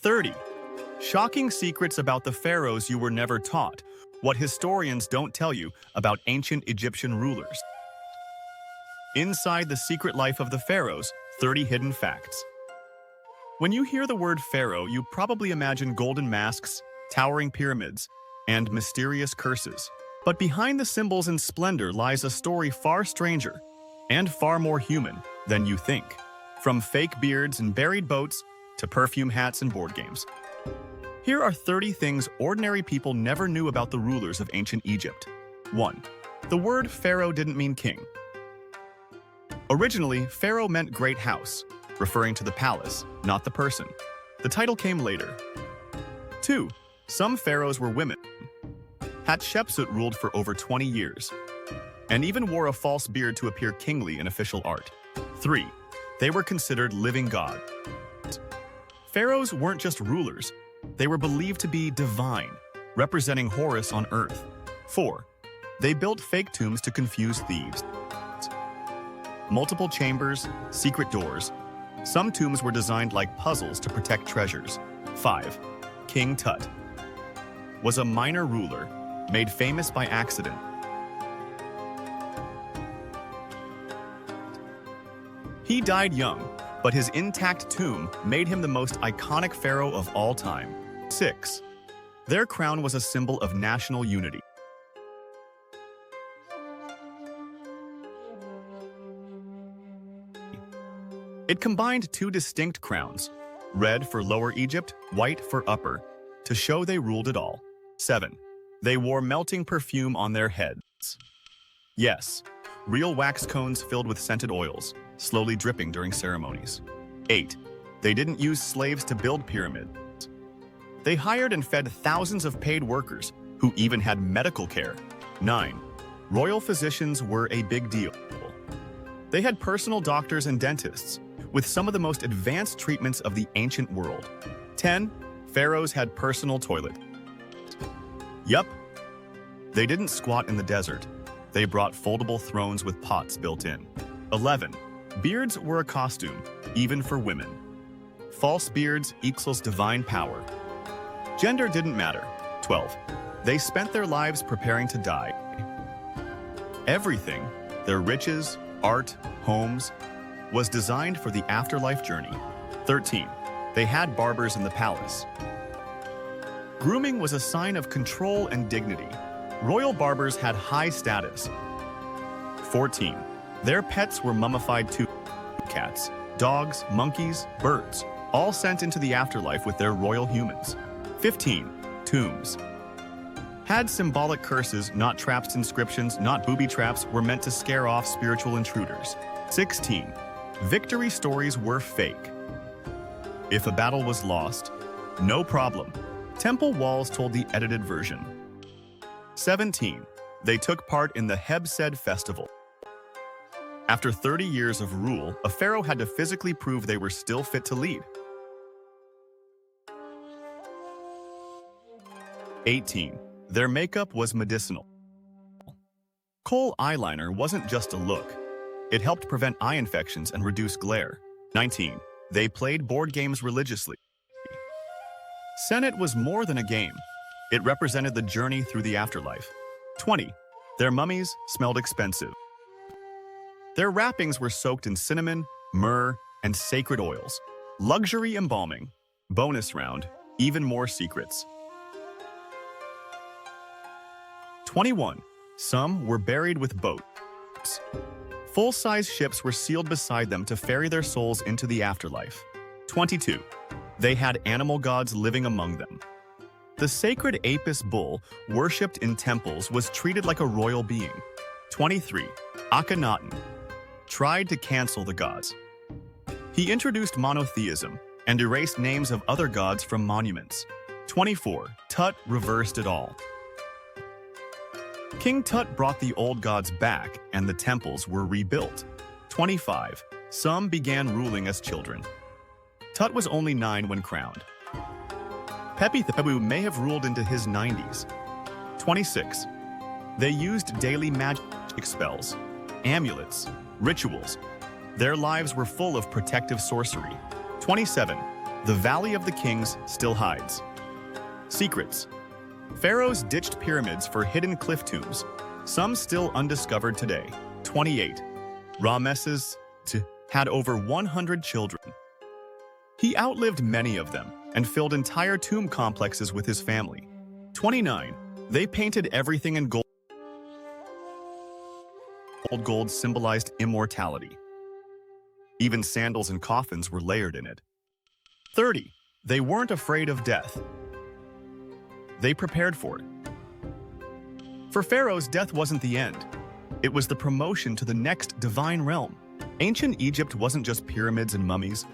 30. Shocking secrets about the pharaohs you were never taught. What historians don't tell you about ancient Egyptian rulers. Inside the secret life of the pharaohs, 30 hidden facts. When you hear the word pharaoh, you probably imagine golden masks, towering pyramids, and mysterious curses. But behind the symbols and splendor lies a story far stranger and far more human than you think. From fake beards and buried boats to perfume hats and board games. Here are 30 things ordinary people never knew about the rulers of ancient Egypt. 1. The word pharaoh didn't mean king. Originally, pharaoh meant great house, referring to the palace, not the person. The title came later. 2. Some pharaohs were women. Hatshepsut ruled for over 20 years, and even wore a false beard to appear kingly in official art. 3. They were considered living gods. Pharaohs weren't just rulers, they were believed to be divine, representing Horus on earth. 4. They built fake tombs to confuse thieves. Multiple chambers, secret doors. Some tombs were designed like puzzles to protect treasures. 5. King Tut was a minor ruler, made famous by accident. He died young, but his intact tomb made him the most iconic pharaoh of all time. 6. Their crown was a symbol of national unity. It combined two distinct crowns, red for Lower Egypt, white for Upper, to show they ruled it all. 7. They wore melting perfume on their heads. Yes, real wax cones filled with scented oils, slowly dripping during ceremonies. 8. They didn't use slaves to build pyramids. They hired and fed thousands of paid workers, who even had medical care. 9. Royal physicians were a big deal. They had personal doctors and dentists, with some of the most advanced treatments of the ancient world. 10. Pharaohs had personal toilets. Yup. They didn't squat in the desert. They brought foldable thrones with pots built in. 11. Beards were a costume, even for women. False beards equals divine power. Gender didn't matter. 12. They spent their lives preparing to die. Everything, their riches, art, homes, was designed for the afterlife journey. 13. They had barbers in the palace. Grooming was a sign of control and dignity. Royal barbers had high status. 14. Their pets were mummified too. Cats, dogs, monkeys, birds, all sent into the afterlife with their royal humans. 15. Tombs had symbolic curses, not traps. Inscriptions, not booby traps, were meant to scare off spiritual intruders. 16. Victory stories were fake. If a battle was lost, no problem. Temple walls told the edited version. 17. They took part in the Hebsed festival. After 30 years of rule, a pharaoh had to physically prove they were still fit to lead. 18. Their makeup was medicinal. Kohl eyeliner wasn't just a look. It helped prevent eye infections and reduce glare. 19. They played board games religiously. Senate was more than a game. It represented the journey through the afterlife. 20. Their mummies smelled expensive. Their wrappings were soaked in cinnamon, myrrh, and sacred oils. Luxury embalming. Bonus round, even more secrets. 21. Some were buried with boats. Full-size ships were sealed beside them to ferry their souls into the afterlife. 22. They had animal gods living among them. The sacred Apis bull, worshipped in temples, was treated like a royal being. 23. Akhenaten tried to cancel the gods. He introduced monotheism and erased names of other gods from monuments. 24. Tut reversed it all. King Tut brought the old gods back and the temples were rebuilt. 25. Some began ruling as children. Tut was only 9 when crowned. Pepi Thebu may have ruled into his 90s. 26. They used daily magic spells, amulets, rituals. Their lives were full of protective sorcery. 27. The Valley of the Kings still hides. Secrets. Pharaohs ditched pyramids for hidden cliff tombs, some still undiscovered today. 28. Ramesses II had over 100 children. He outlived many of them and filled entire tomb complexes with his family. 29. They painted everything in gold. Gold symbolized immortality. Even sandals and coffins were layered in it. 30. They weren't afraid of death. They prepared for it. For pharaohs, death wasn't the end. It was the promotion to the next divine realm. Ancient Egypt wasn't just pyramids and mummies.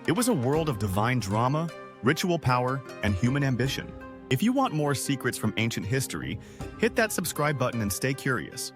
It was a world of divine drama, ritual power, and human ambition. If you want more secrets from ancient history, hit that subscribe button and stay curious.